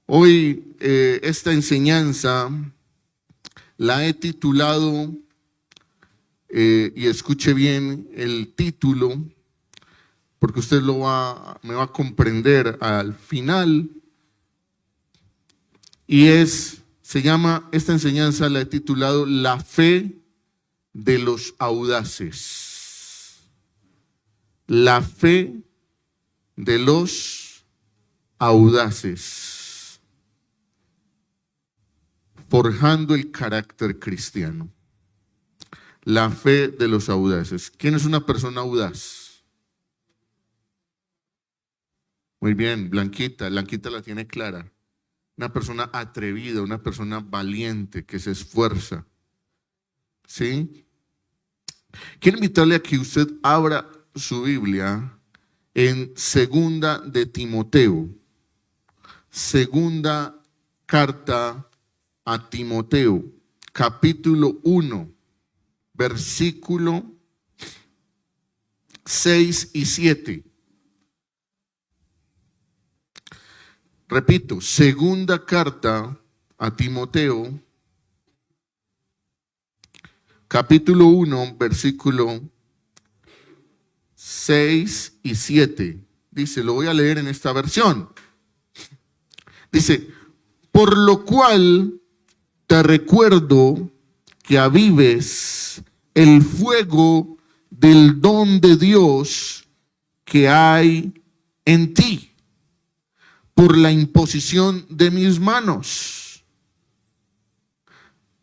Hoy esta enseñanza la he titulado, y escuche bien el título, porque usted me va a comprender al final, y esta enseñanza la he titulado La fe de los audaces. La fe de los audaces. Forjando el carácter cristiano. La fe de los audaces. ¿Quién es una persona audaz? Muy bien, Blanquita la tiene clara. Una persona atrevida, una persona valiente, que se esfuerza. ¿Sí? Quiero invitarle a que usted abra su Biblia en Segunda de Timoteo. Segunda carta a Timoteo, capítulo 1, versículo 6 y 7. Repito, segunda carta a Timoteo, capítulo 1, versículo 6 y 7. Dice, lo voy a leer en esta versión. Dice, por lo cual te recuerdo que avives el fuego del don de Dios que hay en ti por la imposición de mis manos.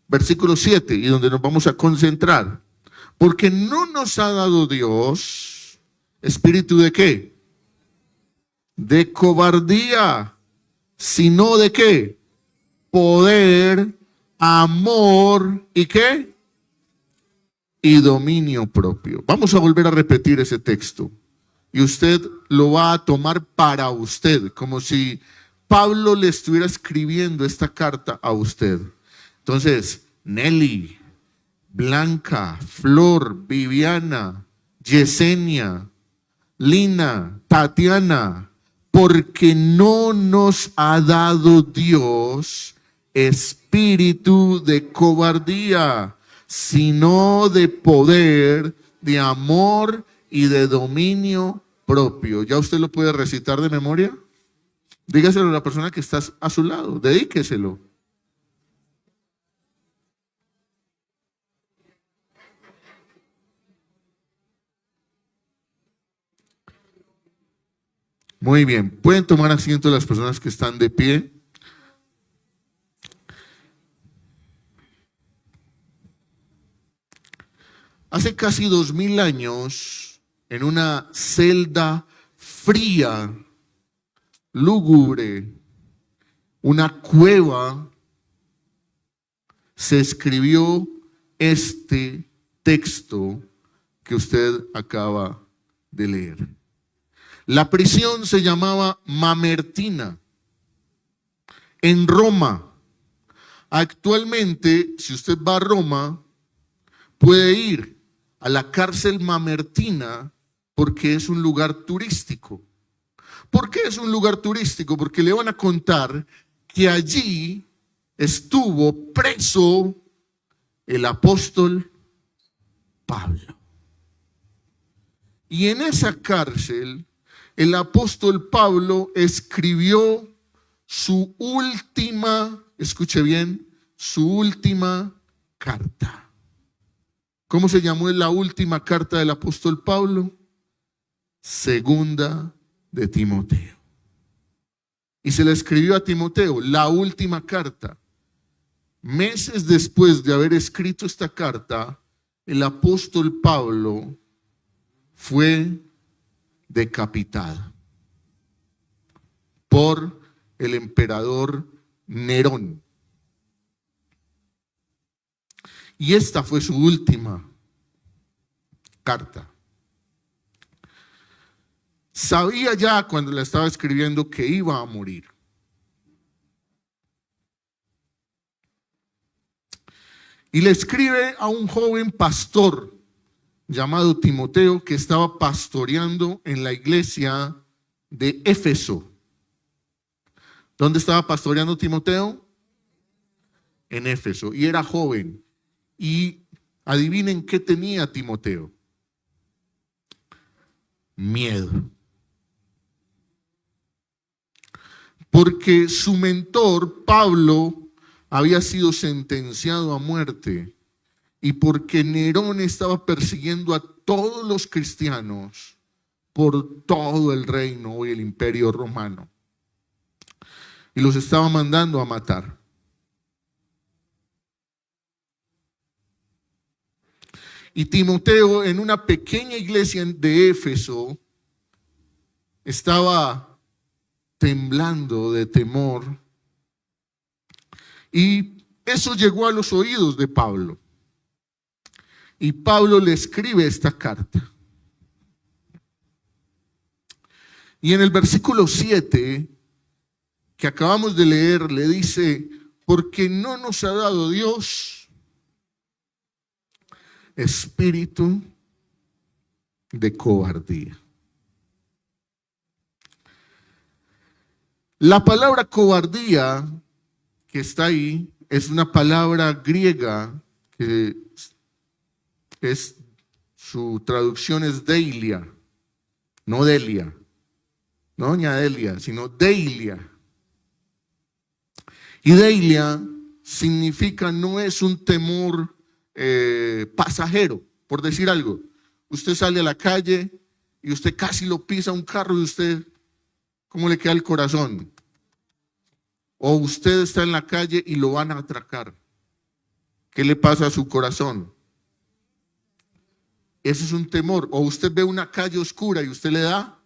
Versículo 7, y donde nos vamos a concentrar. Porque no nos ha dado Dios espíritu de ¿qué? De cobardía, sino de ¿qué? Poder, amor y ¿qué? Y dominio propio. Vamos a volver a repetir ese texto. Y usted lo va a tomar para usted, como si Pablo le estuviera escribiendo esta carta a usted. Entonces, Nelly, Blanca, Flor, Viviana, Yesenia, Lina, Tatiana, porque no nos ha dado Dios espíritu de cobardía, sino de poder, de amor y de dominio propio. ¿Ya usted lo puede recitar de memoria? Dígaselo a la persona que está a su lado, dedíqueselo. Muy bien, pueden tomar asiento las personas que están de pie. Hace casi 2000 años, en una celda fría, lúgubre, una cueva, se escribió este texto que usted acaba de leer. La prisión se llamaba Mamertina, en Roma. Actualmente, si usted va a Roma, puede ir a la cárcel Mamertina porque es un lugar turístico. ¿Por qué es un lugar turístico? Porque le van a contar que allí estuvo preso el apóstol Pablo. Y en esa cárcel, el apóstol Pablo escribió su última, escuche bien, su última carta. ¿Cómo se llamó la última carta del apóstol Pablo? Segunda de Timoteo. Y se la escribió a Timoteo, la última carta. Meses después de haber escrito esta carta, el apóstol Pablo fue decapitado por el emperador Nerón. Y esta fue su última carta. Sabía ya cuando la estaba escribiendo que iba a morir. Y le escribe a un joven pastor llamado Timoteo que estaba pastoreando en la iglesia de Éfeso. ¿Dónde estaba pastoreando Timoteo? En Éfeso. Y era joven. Y adivinen qué tenía Timoteo. Miedo. Porque su mentor, Pablo, había sido sentenciado a muerte. Y porque Nerón estaba persiguiendo a todos los cristianos por todo el reino y el imperio romano. Y los estaba mandando a matar. Y Timoteo, en una pequeña iglesia de Éfeso, estaba temblando de temor. Y eso llegó a los oídos de Pablo. Y Pablo le escribe esta carta. Y en el versículo 7, que acabamos de leer, le dice, porque no nos ha dado Dios espíritu de cobardía. La palabra cobardía que está ahí es una palabra griega que su traducción es deilia, no delia, no doña Delia, sino deilia. Y deilia significa, no es un temor pasajero, por decir algo. Usted sale a la calle y usted casi lo pisa un carro y usted, ¿cómo le queda el corazón? O usted está en la calle y lo van a atracar. ¿Qué le pasa a su corazón? Ese es un temor. O usted ve una calle oscura y usted le da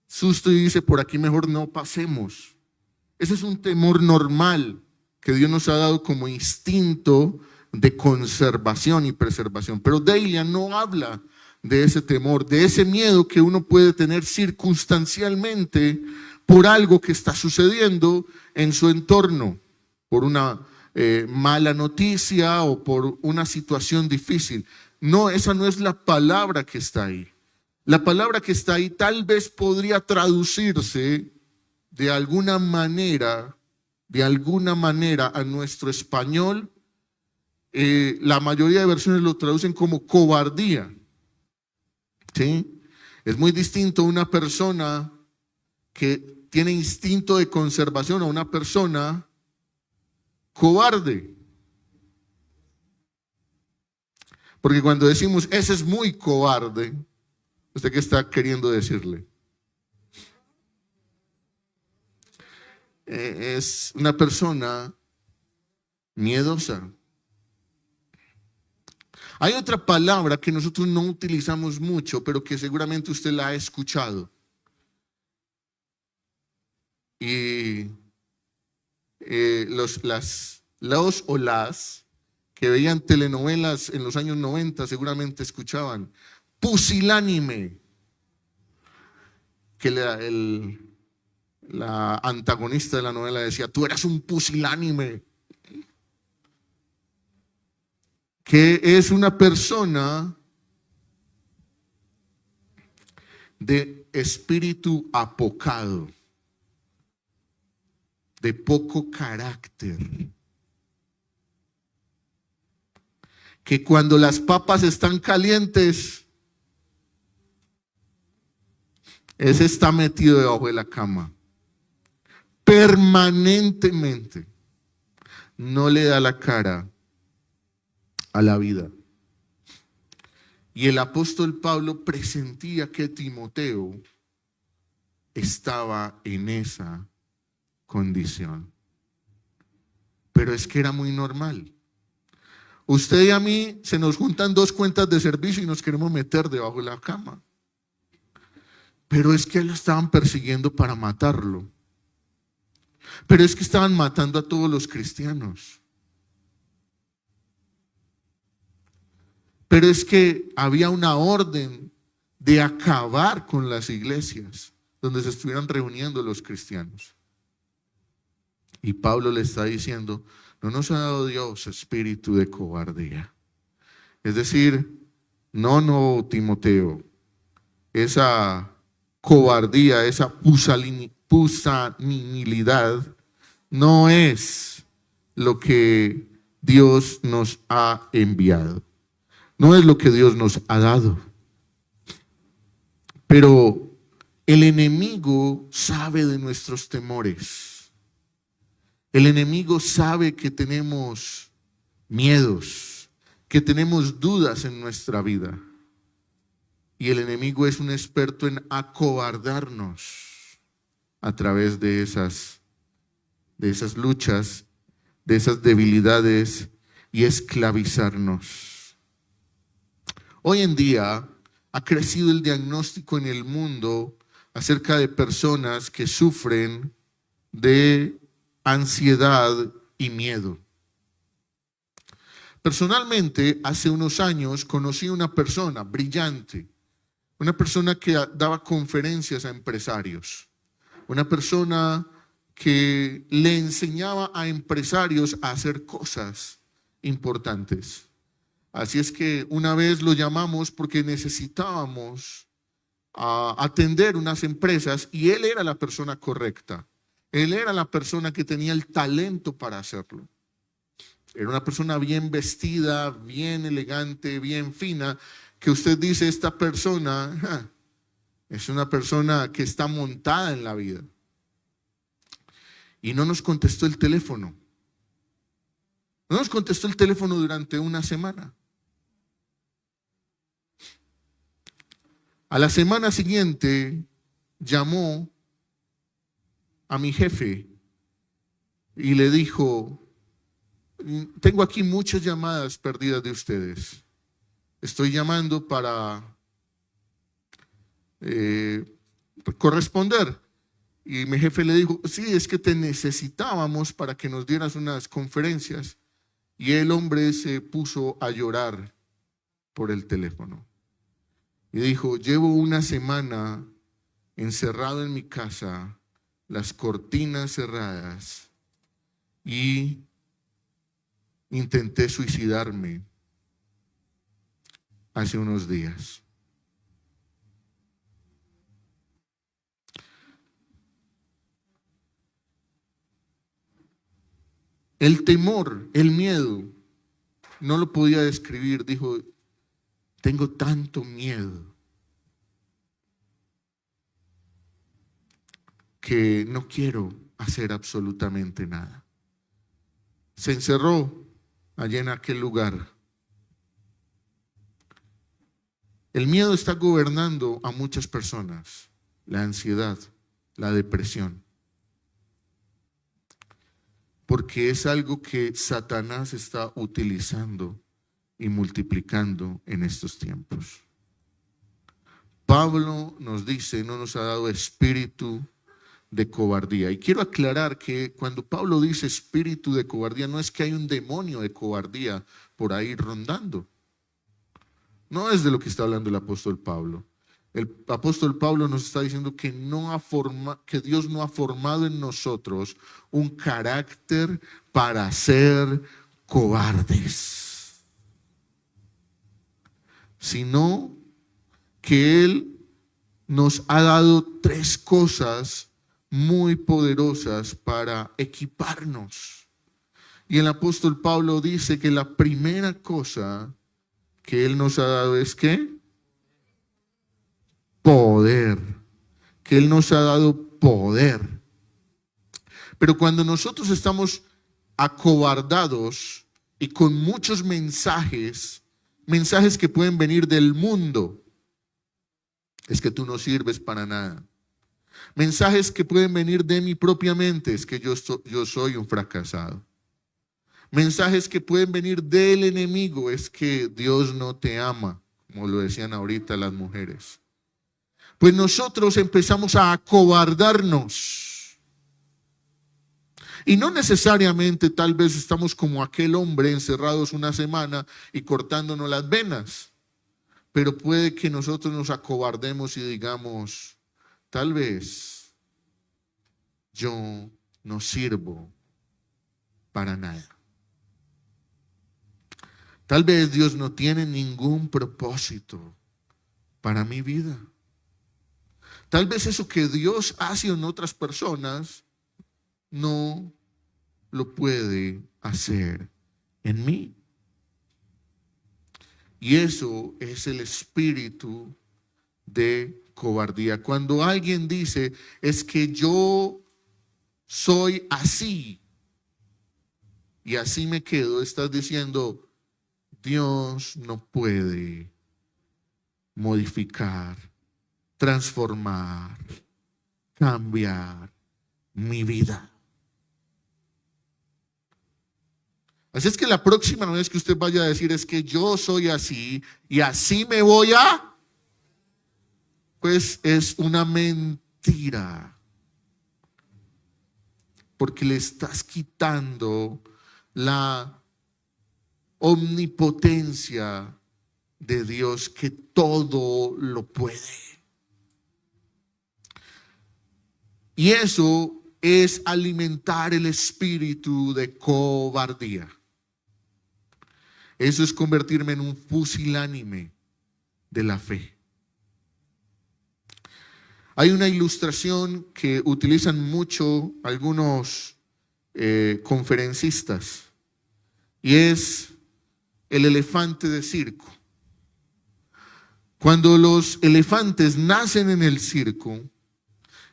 susto y dice, por aquí mejor no pasemos. Ese es un temor normal que Dios nos ha dado como instinto de conservación y preservación. Pero Deilia no habla de ese temor, de ese miedo que uno puede tener circunstancialmente por algo que está sucediendo en su entorno, por una mala noticia o por una situación difícil. No, esa no es la palabra que está ahí. La palabra que está ahí tal vez podría traducirse de alguna manera a nuestro español. La mayoría de versiones lo traducen como cobardía. ¿Sí? Es muy distinto una persona que tiene instinto de conservación a una persona cobarde. Porque cuando decimos, ese es muy cobarde, ¿usted qué está queriendo decirle? Es una persona miedosa. Hay otra palabra que nosotros no utilizamos mucho, pero que seguramente usted la ha escuchado. Y los o las que veían telenovelas en los años 90 seguramente escuchaban pusilánime, que la antagonista de la novela decía, tú eras un pusilánime, que es una persona de espíritu apocado, de poco carácter, que cuando las papas están calientes, ese está metido debajo de la cama, permanentemente, no le da la cara a la vida. Y el apóstol Pablo presentía que Timoteo estaba en esa condición. Pero es que era muy normal. Usted y a mí se nos juntan dos cuentas de servicio y nos queremos meter debajo de la cama. Pero es que lo estaban persiguiendo para matarlo. Pero es que estaban matando a todos los cristianos. Pero es que había una orden de acabar con las iglesias donde se estuvieran reuniendo los cristianos. Y Pablo le está diciendo, no nos ha dado Dios espíritu de cobardía. Es decir, no, Timoteo, esa cobardía, esa pusilanimidad no es lo que Dios nos ha enviado. No es lo que Dios nos ha dado. Pero el enemigo sabe de nuestros temores. El enemigo sabe que tenemos miedos, que tenemos dudas en nuestra vida. Y el enemigo es un experto en acobardarnos a través de esas luchas, de esas debilidades y esclavizarnos. Hoy en día ha crecido el diagnóstico en el mundo acerca de personas que sufren de ansiedad y miedo. Personalmente, hace unos años conocí a una persona brillante, una persona que daba conferencias a empresarios, una persona que le enseñaba a empresarios a hacer cosas importantes. Así es que una vez lo llamamos porque necesitábamos atender unas empresas y él era la persona correcta. Él era la persona que tenía el talento para hacerlo. Era una persona bien vestida, bien elegante, bien fina, que usted dice, esta persona es una persona que está montada en la vida. Y no nos contestó el teléfono. No nos contestó el teléfono durante una semana. A la semana siguiente llamó a mi jefe y le dijo, tengo aquí muchas llamadas perdidas de ustedes. Estoy llamando para corresponder. Y mi jefe le dijo, sí, es que te necesitábamos para que nos dieras unas conferencias. Y el hombre se puso a llorar por el teléfono. Y dijo, llevo una semana encerrado en mi casa, las cortinas cerradas, y intenté suicidarme hace unos días. El temor, el miedo, no lo podía describir. Dijo, tengo tanto miedo que no quiero hacer absolutamente nada. Se encerró allá en aquel lugar. El miedo está gobernando a muchas personas, la ansiedad, la depresión, porque es algo que Satanás está utilizando y multiplicando en estos tiempos. Pablo nos dice, no nos ha dado espíritu de cobardía. Y quiero aclarar que cuando Pablo dice espíritu de cobardía, no es que hay un demonio de cobardía por ahí rondando. No es de lo que está hablando el apóstol Pablo. El apóstol Pablo nos está diciendo que Dios no ha formado en nosotros un carácter para ser cobardes, sino que Él nos ha dado tres cosas muy poderosas para equiparnos. Y el apóstol Pablo dice que la primera cosa que Él nos ha dado es ¿qué? Poder. Que Él nos ha dado poder. Pero cuando nosotros estamos acobardados y con muchos mensajes que pueden venir del mundo, es que tú no sirves para nada. Mensajes que pueden venir de mi propia mente, es que yo soy un fracasado. Mensajes que pueden venir del enemigo, es que Dios no te ama, como lo decían ahorita las mujeres. Pues nosotros empezamos a acobardarnos. Y no necesariamente tal vez estamos como aquel hombre encerrados una semana y cortándonos las venas. Pero puede que nosotros nos acobardemos y digamos, tal vez yo no sirvo para nada. Tal vez Dios no tiene ningún propósito para mi vida. Tal vez eso que Dios hace en otras personas no lo puede hacer en mí. Y eso es el espíritu de cobardía. Cuando alguien dice, es que yo soy así y así me quedo, estás diciendo, Dios no puede modificar, transformar, cambiar mi vida. Así es que la próxima vez que usted vaya a decir es que yo soy así y así me voy a, pues es una mentira. Porque le estás quitando la omnipotencia de Dios que todo lo puede. Y eso es alimentar el espíritu de cobardía. Eso es convertirme en un pusilánime de la fe. Hay una ilustración que utilizan mucho algunos conferencistas y es el elefante de circo. Cuando los elefantes nacen en el circo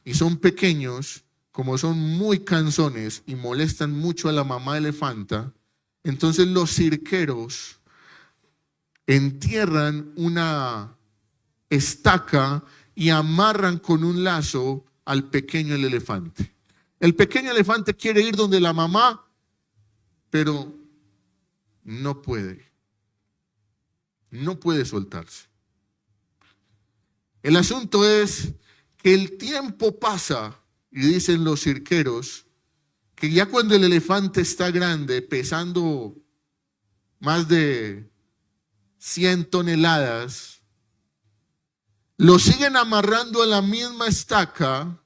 y son pequeños, como son muy cansones y molestan mucho a la mamá elefanta, entonces los cirqueros entierran una estaca y amarran con un lazo al pequeño elefante. El pequeño elefante quiere ir donde la mamá, pero no puede. No puede soltarse. El asunto es que el tiempo pasa y dicen los cirqueros que ya cuando el elefante está grande, pesando más de 100 toneladas, lo siguen amarrando a la misma estaca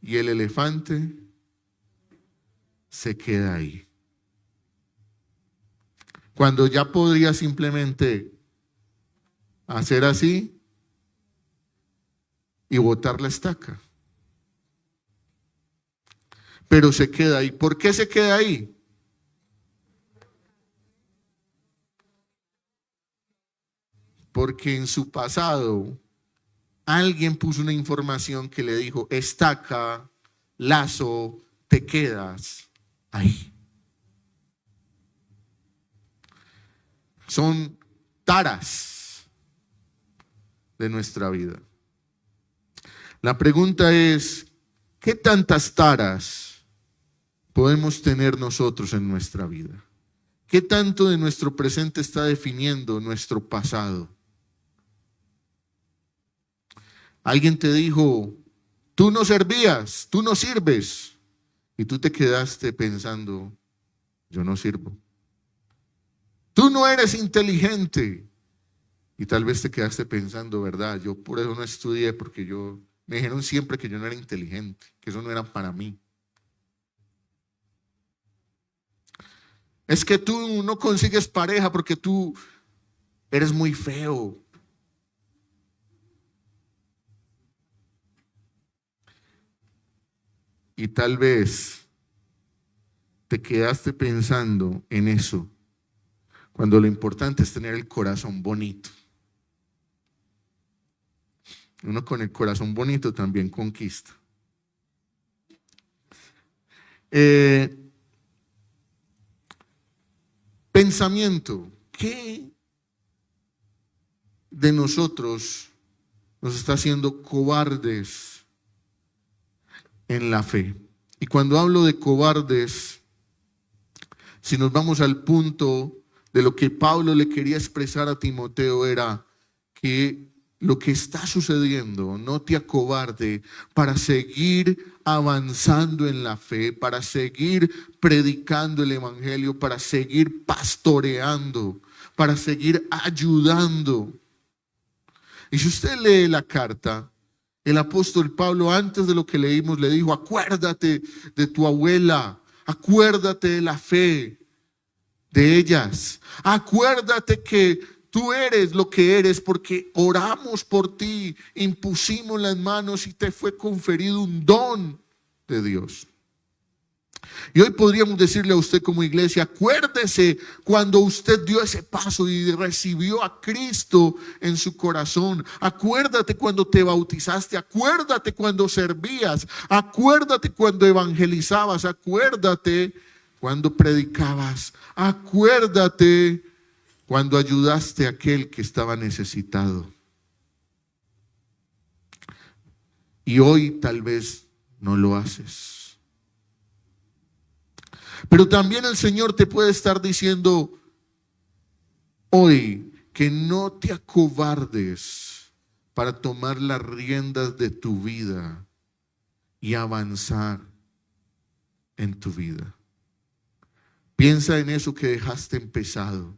y el elefante se queda ahí. Cuando ya podría simplemente hacer así y botar la estaca. Pero se queda ahí. ¿Por qué se queda ahí? Porque en su pasado alguien puso una información que le dijo, estaca, lazo, te quedas ahí. Son taras de nuestra vida. La pregunta es, ¿qué tantas taras podemos tener nosotros en nuestra vida? ¿Qué tanto de nuestro presente está definiendo nuestro pasado? Alguien te dijo, tú no servías, tú no sirves. Y tú te quedaste pensando, yo no sirvo. Tú no eres inteligente. Y tal vez te quedaste pensando, ¿verdad? Yo por eso no estudié, porque me dijeron siempre que yo no era inteligente, que eso no era para mí. Es que tú no consigues pareja porque tú eres muy feo. Y tal vez te quedaste pensando en eso, cuando lo importante es tener el corazón bonito. Uno con el corazón bonito también conquista. Pensamiento. ¿Qué de nosotros nos está haciendo cobardes en la fe? Y cuando hablo de cobardes, si nos vamos al punto de lo que Pablo le quería expresar a Timoteo, era que lo que está sucediendo no te acobarde para seguir avanzando en la fe, para seguir predicando el evangelio, para seguir pastoreando, para seguir ayudando. Y si usted lee la carta, el apóstol Pablo, antes de lo que leímos, le dijo, acuérdate de tu abuela, acuérdate de la fe de ellas, acuérdate que Tú eres lo que eres porque oramos por ti, impusimos las manos y te fue conferido un don de Dios. Y hoy podríamos decirle a usted como iglesia, acuérdese cuando usted dio ese paso y recibió a Cristo en su corazón. Acuérdate cuando te bautizaste, acuérdate cuando servías, acuérdate cuando evangelizabas, acuérdate cuando predicabas, acuérdate cuando ayudaste a aquel que estaba necesitado. Y hoy tal vez no lo haces. Pero también el Señor te puede estar diciendo hoy que no te acobardes para tomar las riendas de tu vida y avanzar en tu vida. Piensa en eso que dejaste empezado.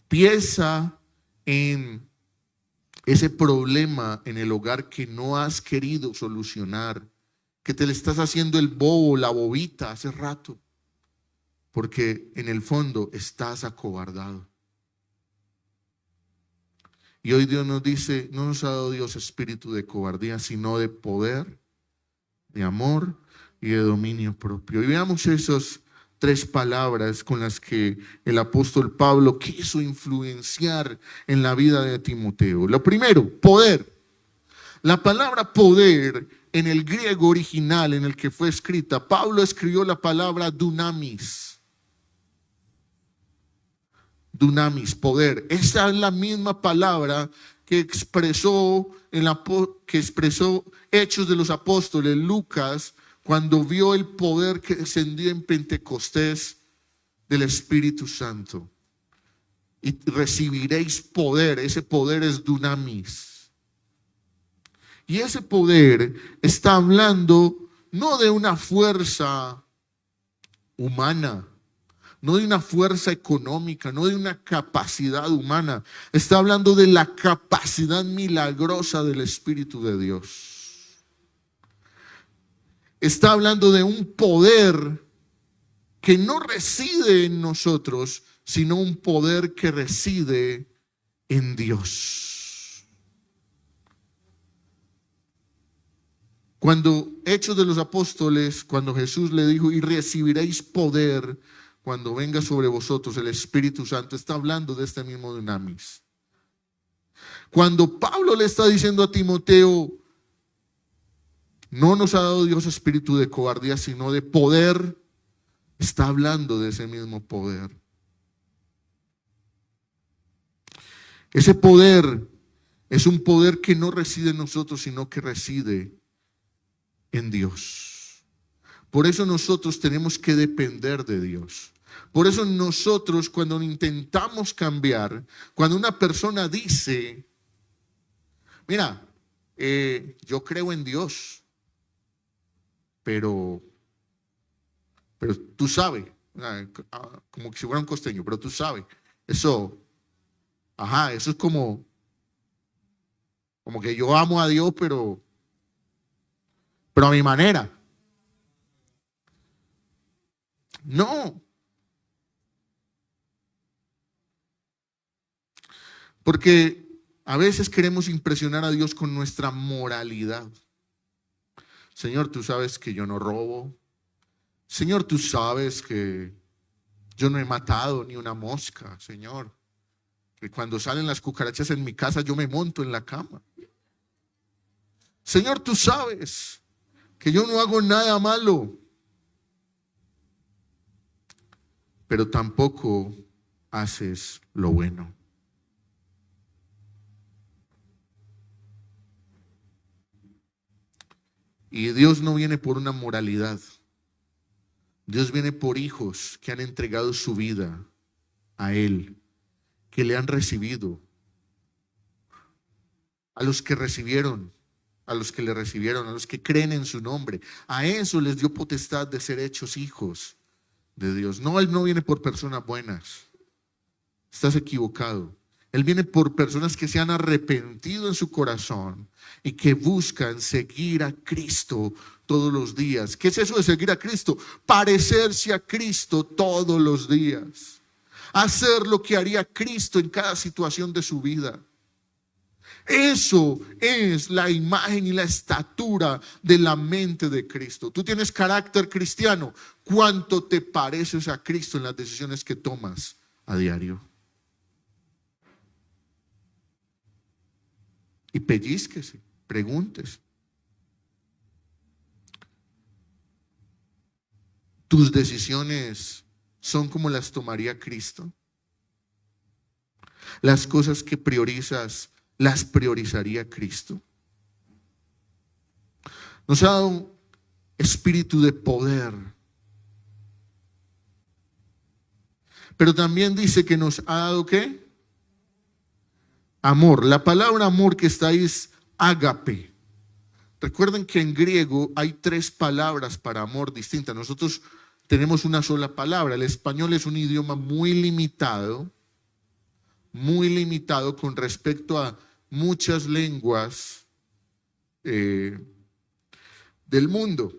Piensa en ese problema en el hogar que no has querido solucionar, que te le estás haciendo el bobo, la bobita hace rato. Porque en el fondo estás acobardado. Y hoy Dios nos dice, no nos ha dado Dios espíritu de cobardía, sino de poder, de amor y de dominio propio. Y veamos esas 3 palabras con las que el apóstol Pablo quiso influenciar en la vida de Timoteo. Lo primero, poder. La palabra poder en el griego original en el que fue escrita, Pablo escribió la palabra dunamis. Dunamis, poder. Esa es la misma palabra que expresó Hechos de los Apóstoles, Lucas, cuando vio el poder que descendió en Pentecostés del Espíritu Santo. Y recibiréis poder. Ese poder es dunamis. Y ese poder está hablando no de una fuerza humana, no de una fuerza económica, no de una capacidad humana. Está hablando de la capacidad milagrosa del Espíritu de Dios. Está hablando de un poder que no reside en nosotros, sino un poder que reside en Dios. Cuando Hechos de los Apóstoles, cuando Jesús le dijo, y recibiréis poder cuando venga sobre vosotros el Espíritu Santo, está hablando de este mismo dunamis. Cuando Pablo le está diciendo a Timoteo, no nos ha dado Dios espíritu de cobardía, sino de poder, está hablando de ese mismo poder. Ese poder es un poder que no reside en nosotros, sino que reside en Dios. Por eso nosotros tenemos que depender de Dios. Por eso nosotros, cuando intentamos cambiar, cuando una persona dice, mira, yo creo en Dios, pero tú sabes, como que si fuera un costeño, pero tú sabes, eso es como que yo amo a Dios, pero a mi manera. No. Porque a veces queremos impresionar a Dios con nuestra moralidad. Señor, tú sabes que yo no robo. Señor, tú sabes que yo no he matado ni una mosca, Señor. Que cuando salen las cucarachas en mi casa yo me monto en la cama. Señor, tú sabes que yo no hago nada malo. Pero tampoco haces lo bueno. Y Dios no viene por una moralidad. Dios viene por hijos que han entregado su vida a Él, que le han recibido. A los que recibieron, a los que le recibieron, a los que creen en su nombre. A eso les dio potestad de ser hechos hijos de Dios. No, Él no viene por personas buenas. Estás equivocado. Él viene por personas que se han arrepentido en su corazón y que buscan seguir a Cristo todos los días. ¿Qué es eso de seguir a Cristo? Parecerse a Cristo todos los días. hacer lo que haría Cristo en cada situación de su vida. Eso es la imagen y la estatura de la mente de Cristo. Tú tienes carácter cristiano. ¿Cuánto te pareces a Cristo en las decisiones que tomas a diario? Y pellizquese, pregúntese. ¿Tus decisiones son como las tomaría Cristo? ¿Las cosas que priorizas las priorizaría Cristo? Nos ha dado un espíritu de poder, pero también dice que nos ha dado ¿qué? Amor. La palabra amor que está ahí es ágape. Recuerden que en griego hay 3 palabras para amor distintas. Nosotros tenemos una sola palabra. El español es un idioma muy limitado con respecto a muchas lenguas del mundo.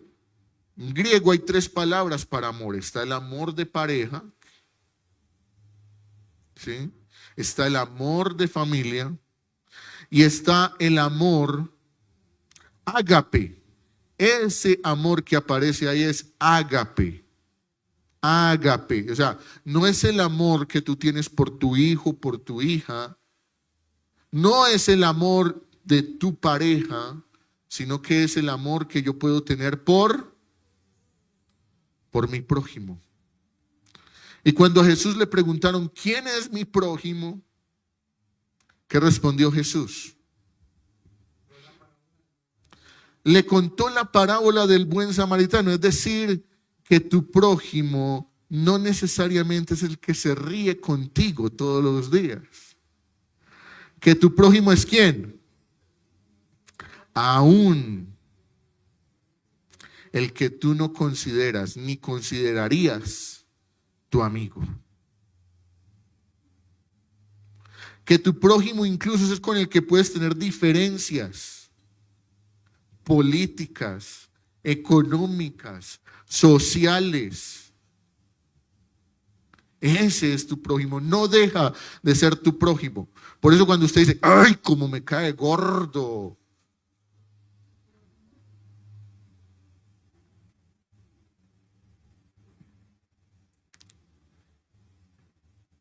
En griego hay 3 palabras para amor. Está el amor de pareja, ¿sí? Está el amor de familia y está el amor ágape. Ese amor que aparece ahí es ágape. Ágape, o sea, no es el amor que tú tienes por tu hijo, por tu hija, no es el amor de tu pareja, sino que es el amor que yo puedo tener por mi prójimo. Y cuando a Jesús le preguntaron, ¿quién es mi prójimo? ¿Qué respondió Jesús? Le contó la parábola del buen samaritano, es decir, que tu prójimo no necesariamente es el que se ríe contigo todos los días. Que tu prójimo es ¿quién? Aún el que tú no consideras ni considerarías tu amigo. Que tu prójimo incluso es con el que puedes tener diferencias políticas, económicas, sociales. Ese es tu prójimo, no deja de ser tu prójimo. Por eso cuando usted dice, ay, cómo me cae gordo.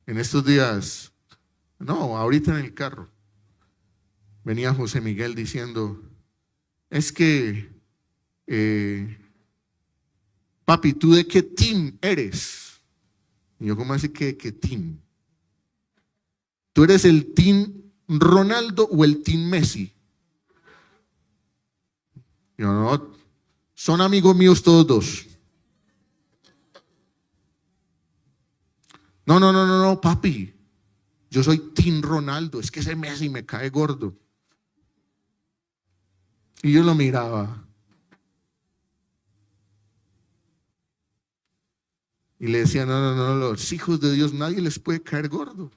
En estos días, no, ahorita en el carro, venía José Miguel diciendo, es que, papi, ¿tú de qué team eres? Y yo, ¿cómo así que de qué team? ¿Tú eres el team Ronaldo o el team Messi? Yo, no, son amigos míos todos dos. No, papi. Yo soy team Ronaldo, es que ese Messi me cae gordo. Y yo lo miraba. Y le decía, no, los hijos de Dios nadie les puede caer gordo.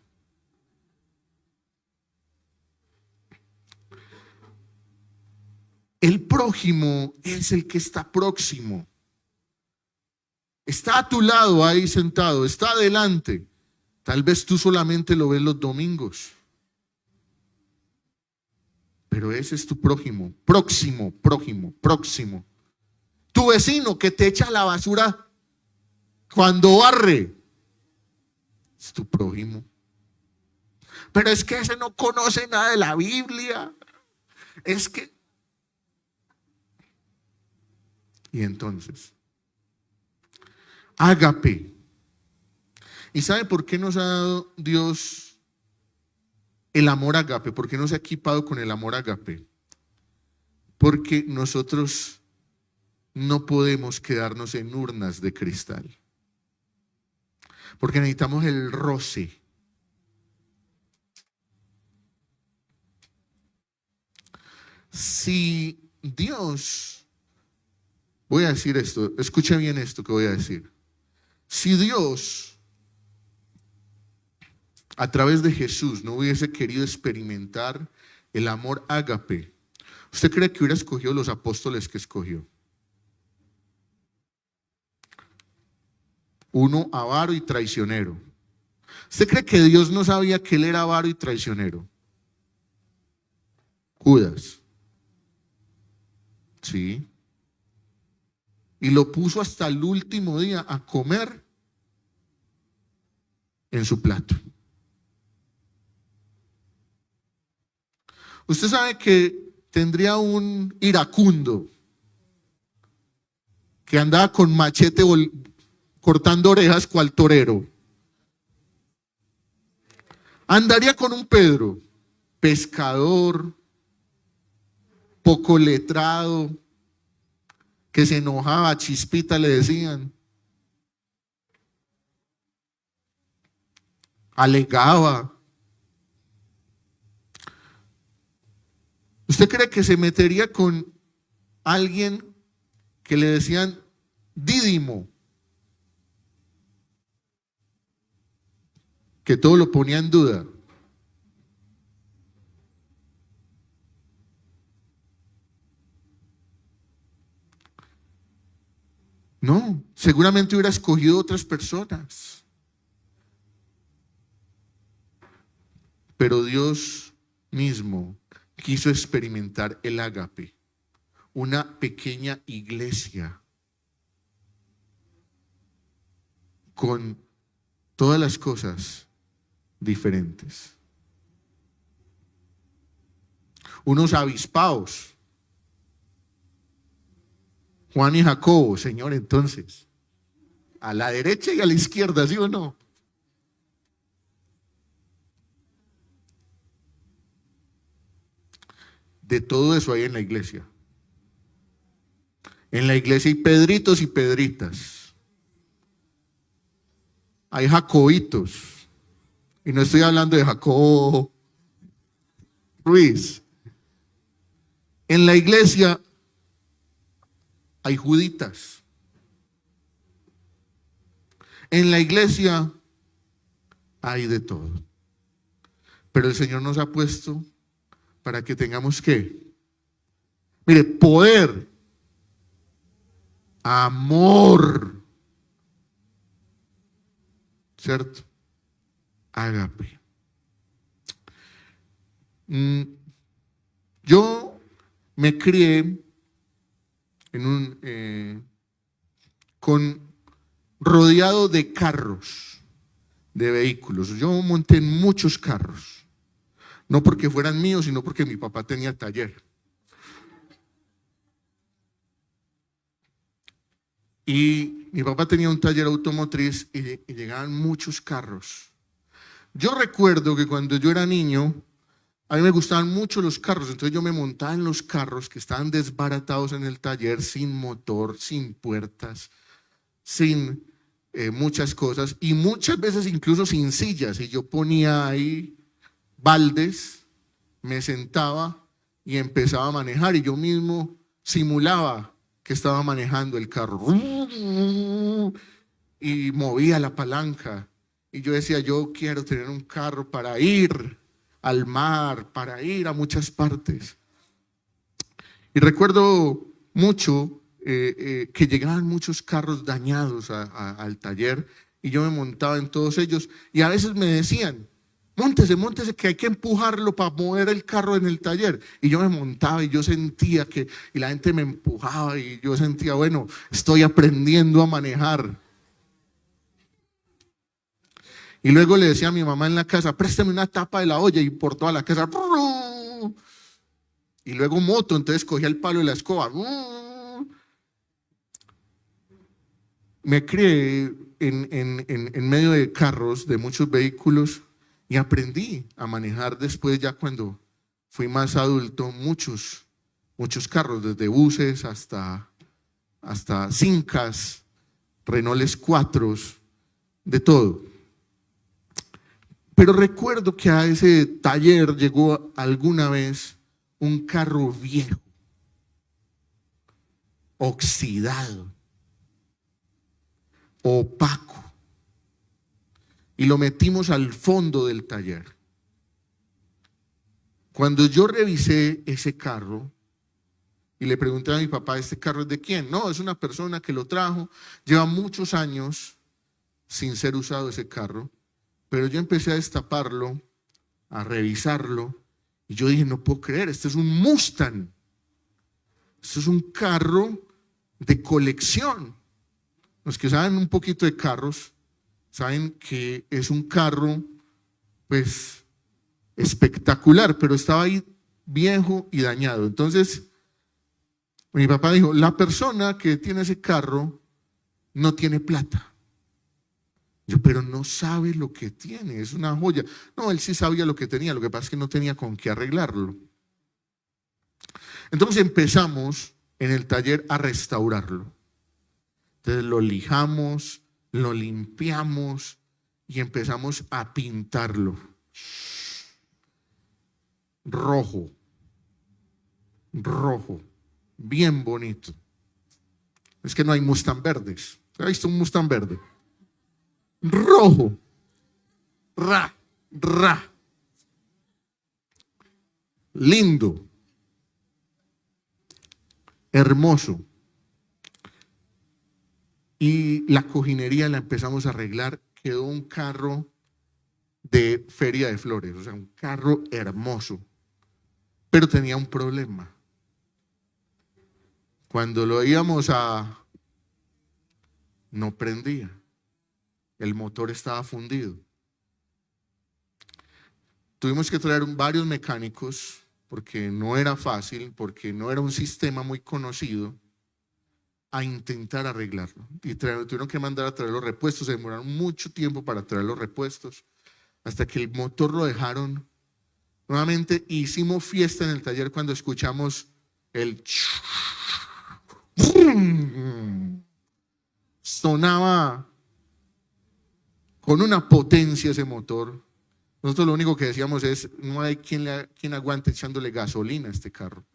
El prójimo es el que está próximo. Está a tu lado ahí sentado, está adelante. Tal vez tú solamente lo ves los domingos. Pero ese es tu prójimo, próximo. Tu vecino que te echa la basura cuando barre, es tu prójimo. Pero es que ese no conoce nada de la Biblia. Es que... Y entonces, ágape. ¿Y sabe por qué nos ha dado Dios el amor ágape? ¿Por qué nos ha equipado con el amor ágape? Porque nosotros no podemos quedarnos en urnas de cristal. Porque necesitamos el roce. Si Dios, voy a decir esto, escuche bien esto que voy a decir. Si Dios, a través de Jesús, no hubiese querido experimentar el amor ágape, ¿usted cree que hubiera escogido los apóstoles que escogió? Uno avaro y traicionero. ¿Usted cree que Dios no sabía que él era avaro y traicionero? Judas. Sí. Y lo puso hasta el último día a comer en su plato. Usted sabe que tendría un iracundo que andaba con machete cortando orejas cual torero. Andaría con un Pedro, pescador, poco letrado, que se enojaba, chispita le decían, alegaba. ¿Usted cree que se metería con alguien que le decían Dídimo, que todo lo ponía en duda? No, seguramente hubiera escogido otras personas. Pero Dios mismo quiso experimentar el ágape, una pequeña iglesia con todas las cosas diferentes. Unos avispaos, Juan y Jacobo, Señor, entonces, a la derecha y a la izquierda, ¿sí o no? De todo eso hay en la iglesia. En la iglesia hay Pedritos y Pedritas. Hay Jacobitos. Y no estoy hablando de Jacobo Ruiz. En la iglesia hay Juditas. En la iglesia hay de todo. Pero el Señor nos ha puesto para que tengamos que, mire, poder, amor, ¿cierto? Ágape. Yo me crié rodeado de carros, de vehículos. Yo monté en muchos carros. No porque fueran míos, sino porque mi papá tenía taller. Y mi papá tenía un taller automotriz y llegaban muchos carros. Yo recuerdo que cuando yo era niño, a mí me gustaban mucho los carros, entonces yo me montaba en los carros que estaban desbaratados en el taller, sin motor, sin puertas, sin muchas cosas, y muchas veces incluso sin sillas. Y yo ponía ahí baldes, me sentaba y empezaba a manejar, y yo mismo simulaba que estaba manejando el carro y movía la palanca, y yo decía, yo quiero tener un carro para ir al mar, para ir a muchas partes. Y recuerdo mucho que llegaban muchos carros dañados al taller, y yo me montaba en todos ellos, y a veces me decían, móntese, móntese, que hay que empujarlo para mover el carro en el taller. Y yo me montaba y yo sentía que, y la gente me empujaba, y yo sentía, bueno, estoy aprendiendo a manejar. Y luego le decía a mi mamá en la casa, préstame una tapa de la olla, y por toda la casa. Y luego moto, entonces cogía el palo de la escoba. Me crié en medio de carros, de muchos vehículos, y aprendí a manejar después, ya cuando fui más adulto, muchos carros, desde buses hasta Fincas, Renault 4, de todo. Pero recuerdo que a ese taller llegó alguna vez un carro viejo, oxidado, opaco, y lo metimos al fondo del taller. Cuando yo revisé ese carro y le pregunté a mi papá, ¿este carro es de quién? No, es una persona que lo trajo, lleva muchos años sin ser usado ese carro, Pero yo empecé a destaparlo, a revisarlo, y yo dije, no puedo creer, este es un Mustang. Este es un carro de colección. Los que saben un poquito de carros, saben que es un carro, pues, espectacular, pero estaba ahí viejo y dañado. Entonces, mi papá dijo, la persona que tiene ese carro no tiene plata. Yo, pero no sabe lo que tiene, es una joya. No, él sí sabía lo que tenía, lo que pasa es que no tenía con qué arreglarlo. Entonces empezamos en el taller a restaurarlo. Entonces lo lijamos, lo limpiamos y empezamos a pintarlo. Rojo, rojo, bien bonito. Es que no hay Mustang verdes. ¿Ha visto un Mustang verde? Rojo, ra, lindo, hermoso. Y la cojinería la empezamos a arreglar. Quedó un carro de feria de flores, o sea, un carro hermoso. Pero tenía un problema. Cuando lo íbamos a... no prendía. El motor estaba fundido. Tuvimos que traer varios mecánicos porque no era fácil, porque no era un sistema muy conocido, a intentar arreglarlo. Y tuvieron que mandar a traer los repuestos. Se demoraron mucho tiempo para traer los repuestos, hasta que el motor lo dejaron. Nuevamente hicimos fiesta en el taller cuando escuchamos el... sonaba con una potencia ese motor. Nosotros lo único que decíamos es, no hay quien aguante echándole gasolina a este carro.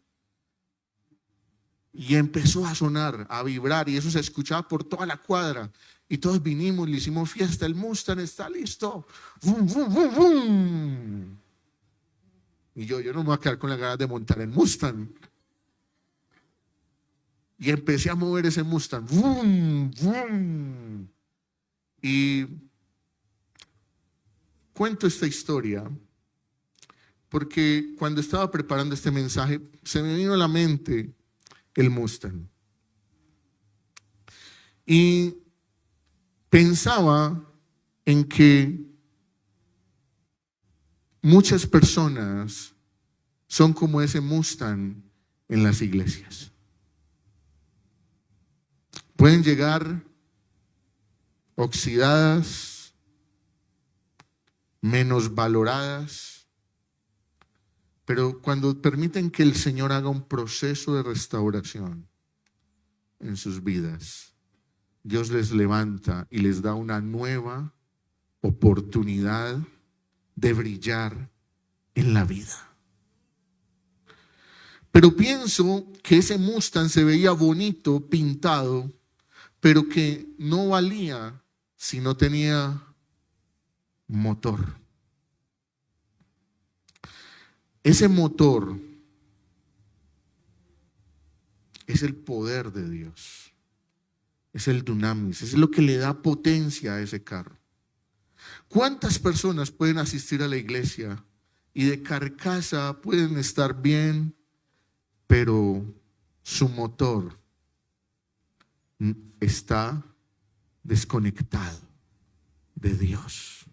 Y empezó a sonar, a vibrar, y eso se escuchaba por toda la cuadra. Y todos vinimos, le hicimos fiesta, el Mustang está listo. ¡Vum, vum, vum, vum! Y yo no me voy a quedar con la ganas de montar el Mustang. Y empecé a mover ese Mustang. ¡Vum, vum! Y cuento esta historia porque cuando estaba preparando este mensaje, se me vino a la mente el Mustang. Y pensaba en que muchas personas son como ese Mustang en las iglesias. Pueden llegar oxidadas, menosvaloradas, pero cuando permiten que el Señor haga un proceso de restauración en sus vidas, Dios les levanta y les da una nueva oportunidad de brillar en la vida. Pero pienso que ese Mustang se veía bonito, pintado, pero que no valía si no tenía motor. Ese motor es el poder de Dios. Es el dunamis, es lo que le da potencia a ese carro. ¿Cuántas personas pueden asistir a la iglesia y de carcasa pueden estar bien, pero su motor está desconectado de Dios?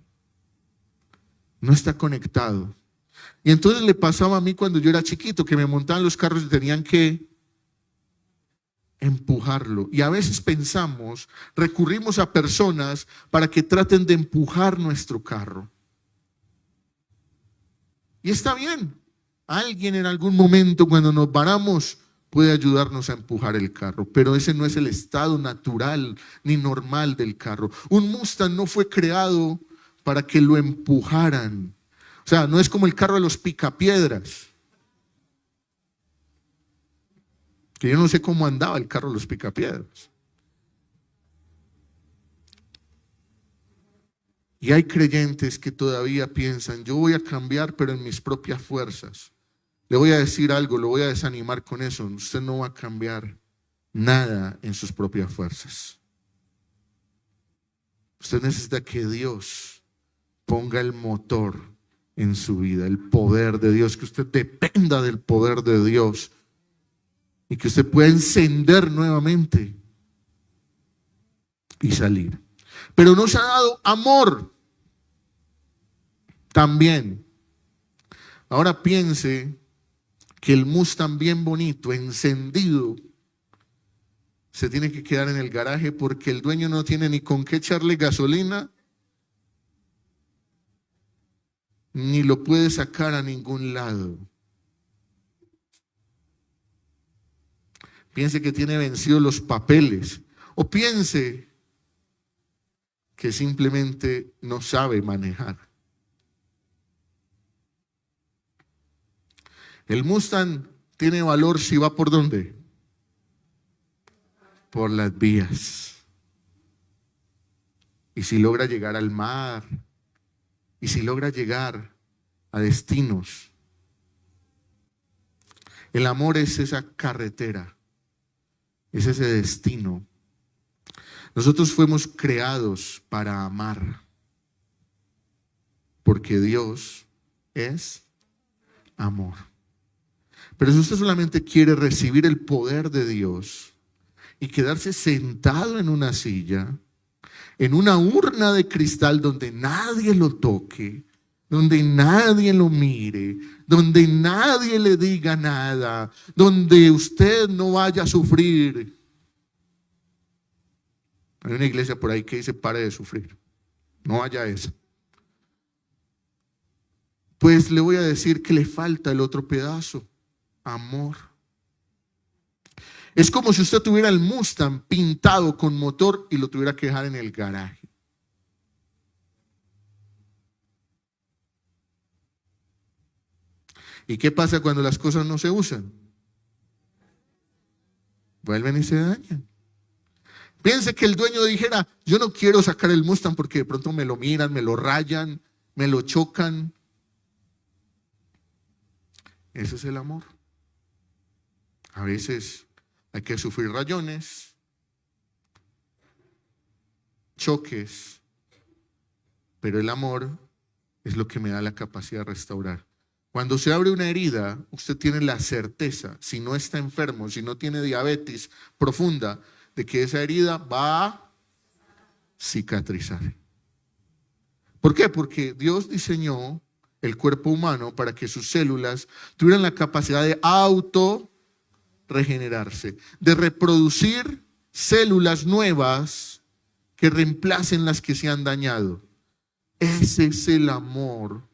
No está conectado. Y entonces le pasaba a mí cuando yo era chiquito, que me montaban los carros y tenían que empujarlo. Y a veces pensamos, recurrimos a personas para que traten de empujar nuestro carro. Y está bien. Alguien en algún momento cuando nos varamos puede ayudarnos a empujar el carro, pero ese no es el estado natural ni normal del carro. Un Mustang no fue creado para que lo empujaran. O sea, no es como el carro de los picapiedras. Que yo no sé cómo andaba el carro de los picapiedras. Y hay creyentes que todavía piensan, yo voy a cambiar, pero en mis propias fuerzas. Le voy a decir algo, lo voy a desanimar con eso. Usted no va a cambiar nada en sus propias fuerzas. Usted necesita que Dios ponga el motor en su vida, el poder de Dios, que usted dependa del poder de Dios y que usted pueda encender nuevamente y salir. Pero nos ha dado amor también. Ahora piense que el Mustang bien bonito, encendido, se tiene que quedar en el garaje porque el dueño no tiene ni con qué echarle gasolina, ni lo puede sacar a ningún lado. Piense que tiene vencidos los papeles, o piense que simplemente no sabe manejar. El Mustang tiene valor si va por ¿dónde? Por las vías. Y si logra llegar al mar, y si logra llegar a destinos. El amor es esa carretera, es ese destino. Nosotros fuimos creados para amar, porque Dios es amor. Pero si usted solamente quiere recibir el poder de Dios y quedarse sentado en una silla, en una urna de cristal donde nadie lo toque, donde nadie lo mire, donde nadie le diga nada, donde usted no vaya a sufrir. Hay una iglesia por ahí que dice pare de sufrir, no vaya a esa. Pues le voy a decir que le falta el otro pedazo, amor. Es como si usted tuviera el Mustang pintado con motor y lo tuviera que dejar en el garaje. ¿Y qué pasa cuando las cosas no se usan? Vuelven y se dañan. Piense que el dueño dijera, yo no quiero sacar el Mustang porque de pronto me lo miran, me lo rayan, me lo chocan. Ese es el amor. A veces hay que sufrir rayones, choques, pero el amor es lo que me da la capacidad de restaurar. Cuando se abre una herida, usted tiene la certeza, si no está enfermo, si no tiene diabetes profunda, de que esa herida va a cicatrizar. ¿Por qué? Porque Dios diseñó el cuerpo humano para que sus células tuvieran la capacidad de regenerarse, de reproducir células nuevas que reemplacen las que se han dañado. Ese es el amor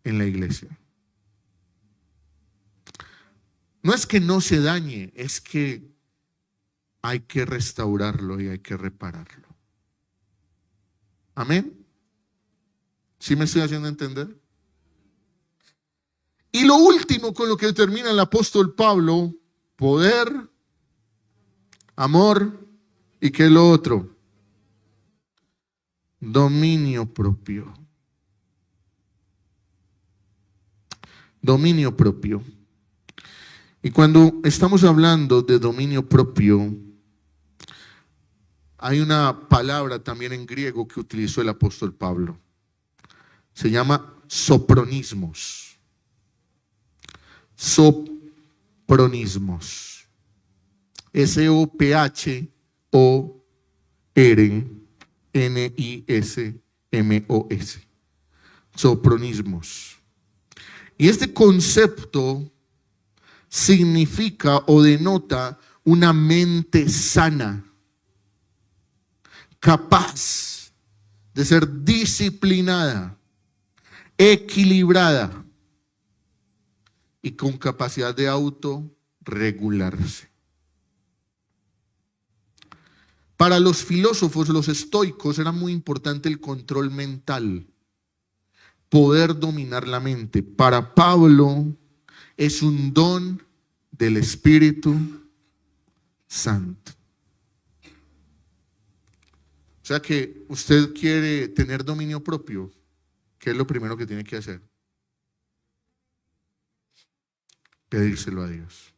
en la iglesia. No es que no se dañe, es que hay que restaurarlo y hay que repararlo. Amén. ¿Sí me estoy haciendo entender? Y lo último con lo que termina el apóstol Pablo, poder, amor, ¿y qué es lo otro? Dominio propio. Dominio propio. Y cuando estamos hablando de dominio propio, hay una palabra también en griego que utilizó el apóstol Pablo. Se llama sopronismos. Sopronismos. Sophornismos. Sopronismos. Y este concepto significa o denota una mente sana, capaz de ser disciplinada, equilibrada y con capacidad de autorregularse. Para los filósofos, los estoicos, era muy importante el control mental, poder dominar la mente. Para Pablo es un don del Espíritu Santo. O sea que usted quiere tener dominio propio, ¿qué es lo primero que tiene que hacer? Pedírselo a Dios.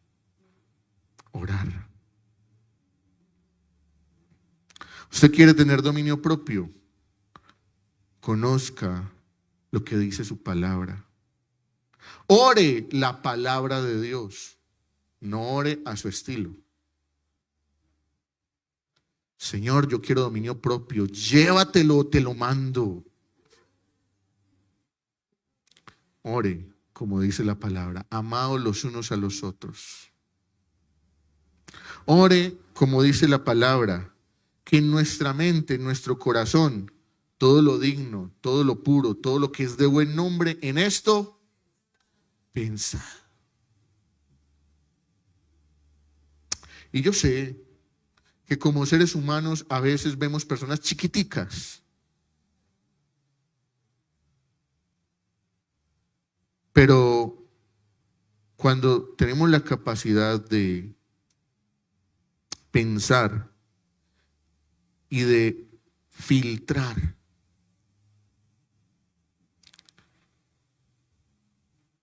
Orar. Usted quiere tener dominio propio, conozca lo que dice su palabra. Ore la palabra de Dios, no ore a su estilo. Señor, yo quiero dominio propio, llévatelo, te lo mando. Ore, como dice la palabra, amaos los unos a los otros. Ore, como dice la palabra, que en nuestra mente, en nuestro corazón, todo lo digno, todo lo puro, todo lo que es de buen nombre, en esto, pensad. Y yo sé que como seres humanos a veces vemos personas chiquiticas, pero cuando tenemos la capacidad de pensar y de filtrar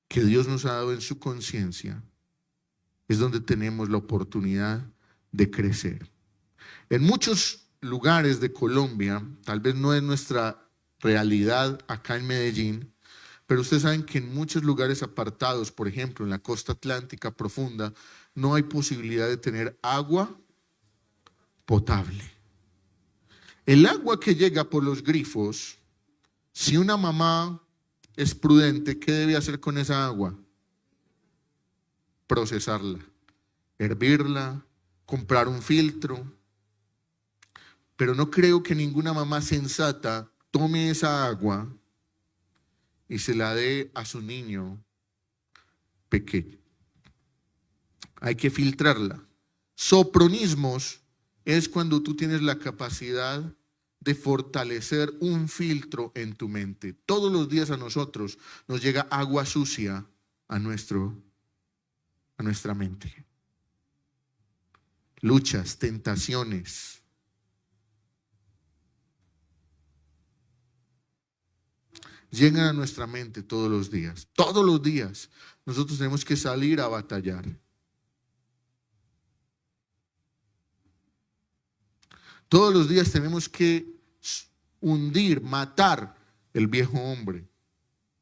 que Dios nos ha dado en su conciencia, es donde tenemos la oportunidad de crecer. En muchos lugares de Colombia, tal vez no es nuestra realidad acá en Medellín, pero ustedes saben que en muchos lugares apartados, por ejemplo, en la costa atlántica profunda, no hay posibilidad de tener agua potable. El agua que llega por los grifos, si una mamá es prudente, ¿qué debe hacer con esa agua? Procesarla, hervirla, comprar un filtro. Pero no creo que ninguna mamá sensata tome esa agua y se la dé a su niño pequeño. Hay que filtrarla. Sopronismos es cuando tú tienes la capacidad de fortalecer un filtro en tu mente. Todos los días a nosotros nos llega agua sucia a nuestra mente. Luchas, tentaciones. Llegan a nuestra mente todos los días. Todos los días nosotros tenemos que salir a batallar. Todos los días tenemos que hundir, matar el viejo hombre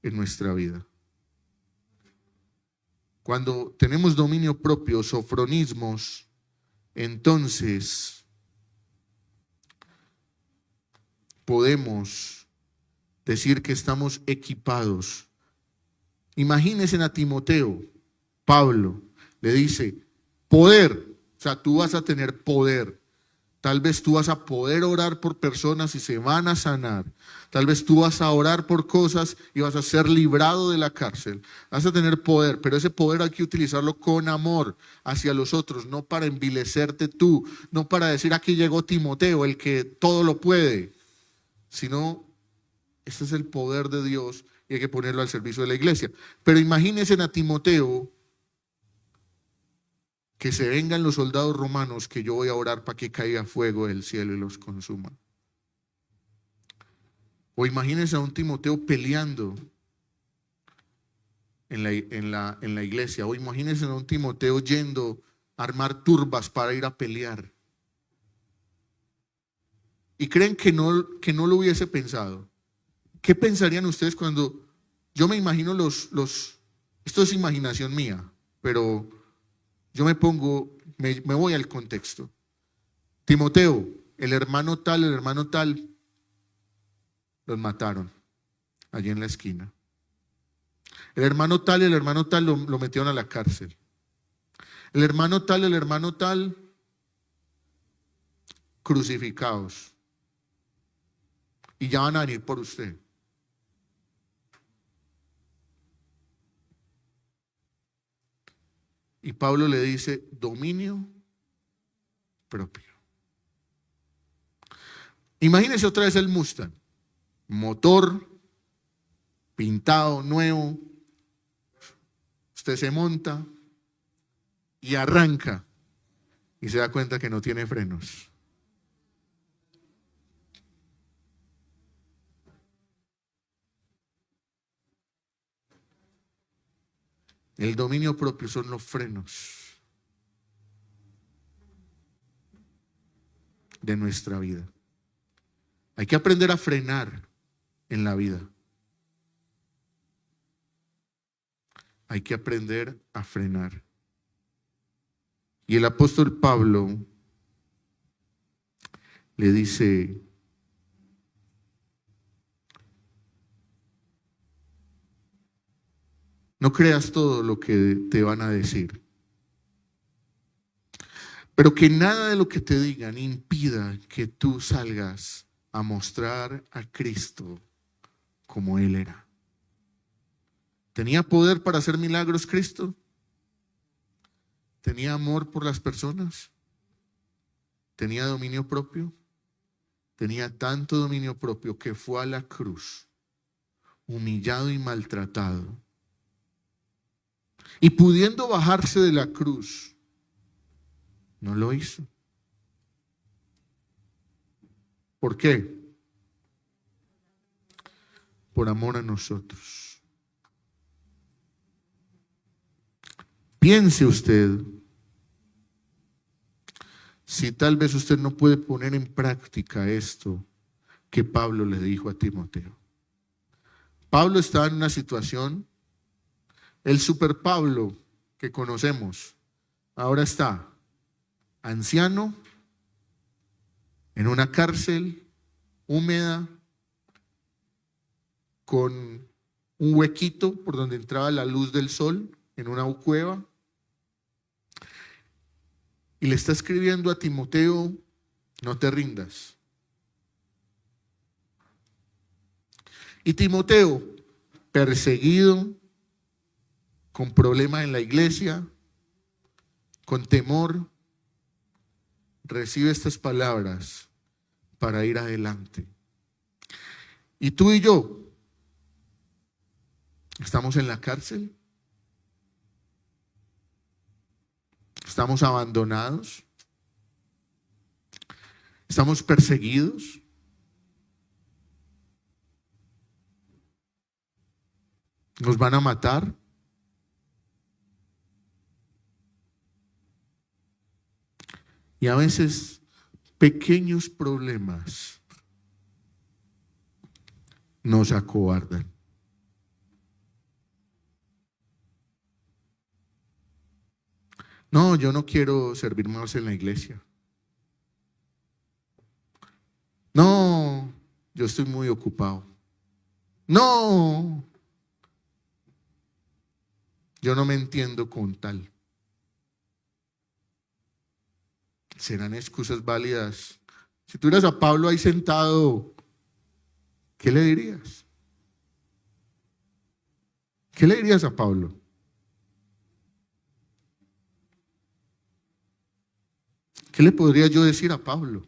en nuestra vida. Cuando tenemos dominio propio, sofronismos, entonces podemos decir que estamos equipados. Imagínense a Timoteo, Pablo le dice, poder, o sea, tú vas a tener poder. Tal vez tú vas a poder orar por personas y se van a sanar. Tal vez tú vas a orar por cosas y vas a ser librado de la cárcel. Vas a tener poder, pero ese poder hay que utilizarlo con amor hacia los otros, no para envilecerte tú, no para decir aquí llegó Timoteo, el que todo lo puede, sino este es el poder de Dios y hay que ponerlo al servicio de la iglesia. Pero imagínense a Timoteo, que se vengan los soldados romanos, que yo voy a orar para que caiga fuego del cielo y los consuma. O imagínense a un Timoteo peleando en la iglesia. O imagínense a un Timoteo yendo a armar turbas para ir a pelear. Y creen que no lo hubiese pensado. ¿Qué pensarían ustedes cuando yo me imagino esto es imaginación mía, pero yo me voy al contexto. Timoteo, el hermano tal, los mataron allí en la esquina. El hermano tal lo metieron a la cárcel. El hermano tal, crucificados. Y ya van a venir por usted. Y Pablo le dice, dominio propio. Imagínese otra vez el Mustang. Motor, pintado, nuevo. Usted se monta y arranca. Y se da cuenta que no tiene frenos. El dominio propio son los frenos de nuestra vida. Hay que aprender a frenar en la vida. Hay que aprender a frenar. Y el apóstol Pablo le dice: no creas todo lo que te van a decir, pero que nada de lo que te digan impida que tú salgas a mostrar a Cristo como Él era. ¿Tenía poder para hacer milagros Cristo? ¿Tenía amor por las personas? ¿Tenía dominio propio? Tenía tanto dominio propio que fue a la cruz, humillado y maltratado. Y pudiendo bajarse de la cruz, no lo hizo. ¿Por qué? Por amor a nosotros. Piense usted si tal vez usted no puede poner en práctica esto que Pablo le dijo a Timoteo. Pablo estaba en una situación, el super Pablo que conocemos, ahora está anciano, en una cárcel húmeda, con un huequito por donde entraba la luz del sol, en una cueva. Y le está escribiendo a Timoteo: no te rindas. Y Timoteo, perseguido, con problemas en la iglesia, con temor, recibe estas palabras para ir adelante. Y tú y yo estamos en la cárcel, estamos abandonados, estamos perseguidos. Nos van a matar. Y a veces pequeños problemas nos acobardan. No, yo no quiero servir más en la iglesia. No, yo estoy muy ocupado. No, yo no me entiendo con tal. ¿Serán excusas válidas? Si tuvieras a Pablo ahí sentado, ¿qué le dirías? ¿Qué le dirías a Pablo? ¿Qué le podría yo decir a Pablo?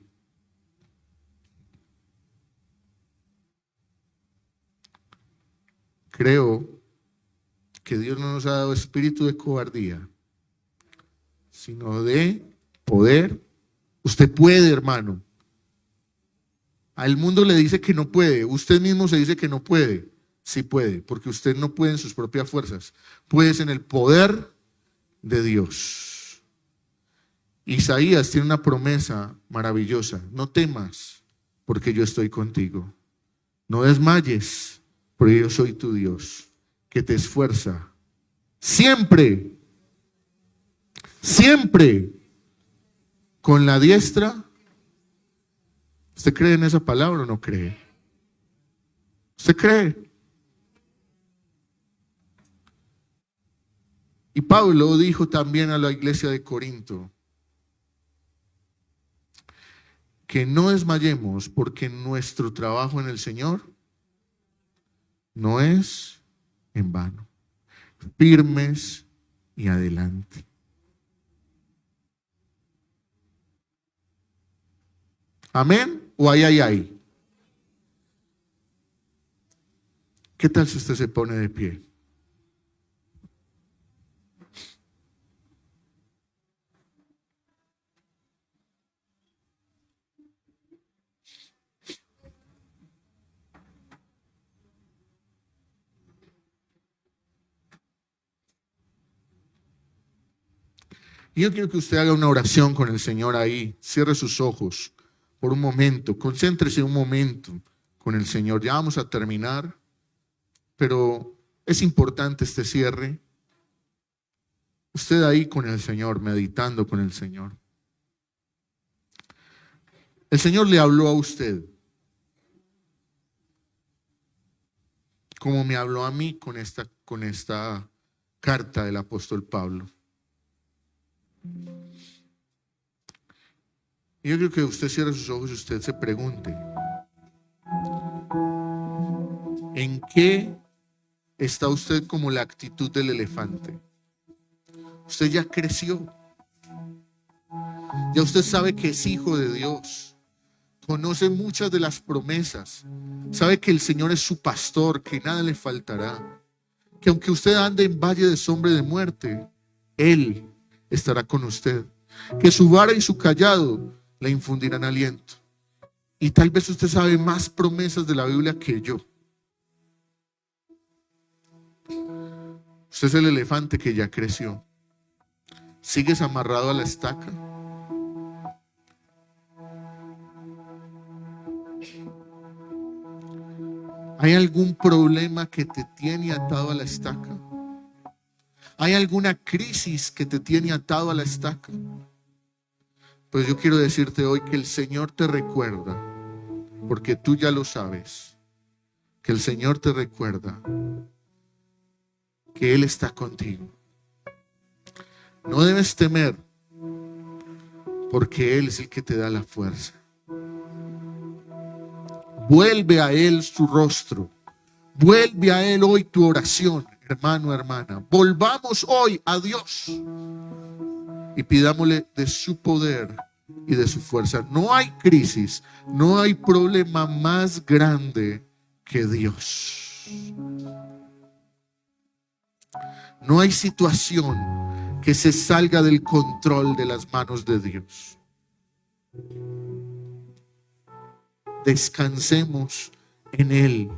Creo que Dios no nos ha dado espíritu de cobardía, sino de poder. Usted puede, hermano. Al mundo le dice que no puede. Usted mismo se dice que no puede. Sí puede, porque usted no puede en sus propias fuerzas. Puedes en el poder de Dios. Isaías tiene una promesa maravillosa: no temas, porque yo estoy contigo. No desmayes, porque yo soy tu Dios, que te esfuerza siempre, siempre con la diestra. ¿Usted cree en esa palabra o no cree? ¿Usted cree? Y Pablo dijo también a la iglesia de Corinto que no desmayemos, porque nuestro trabajo en el Señor no es en vano. Firmes y adelante. ¿Amén? ¿O ay? ¿Qué tal si usted se pone de pie? Y yo quiero que usted haga una oración con el Señor ahí. Cierre sus ojos por un momento. Concéntrese un momento con el Señor. Ya vamos a terminar, pero es importante este cierre. Usted ahí con el Señor, meditando con el Señor. El Señor le habló a usted, como me habló a mí con esta carta del apóstol Pablo. Y yo creo que usted cierre sus ojos y usted se pregunte, ¿en qué está usted como la actitud del elefante? Usted ya creció, ya usted sabe que es hijo de Dios, conoce muchas de las promesas, sabe que el Señor es su pastor, que nada le faltará, que aunque usted ande en valle de sombra de muerte, Él estará con usted, que su vara y su cayado le infundirán aliento. Y tal vez usted sabe más promesas de la Biblia que yo. Usted es el elefante que ya creció. ¿Sigues amarrado a la estaca? ¿Hay algún problema que te tiene atado a la estaca? ¿Hay alguna crisis que te tiene atado a la estaca? Pues yo quiero decirte hoy que el Señor te recuerda, porque tú ya lo sabes, que el Señor te recuerda que Él está contigo. No debes temer, porque Él es el que te da la fuerza. Vuelve a Él su rostro. Vuelve a Él hoy tu oración, hermano, hermana. Volvamos hoy a Dios y pidámosle de su poder y de su fuerza. No hay crisis, no hay problema más grande que Dios. No hay situación que se salga del control de las manos de Dios. Descansemos en Él.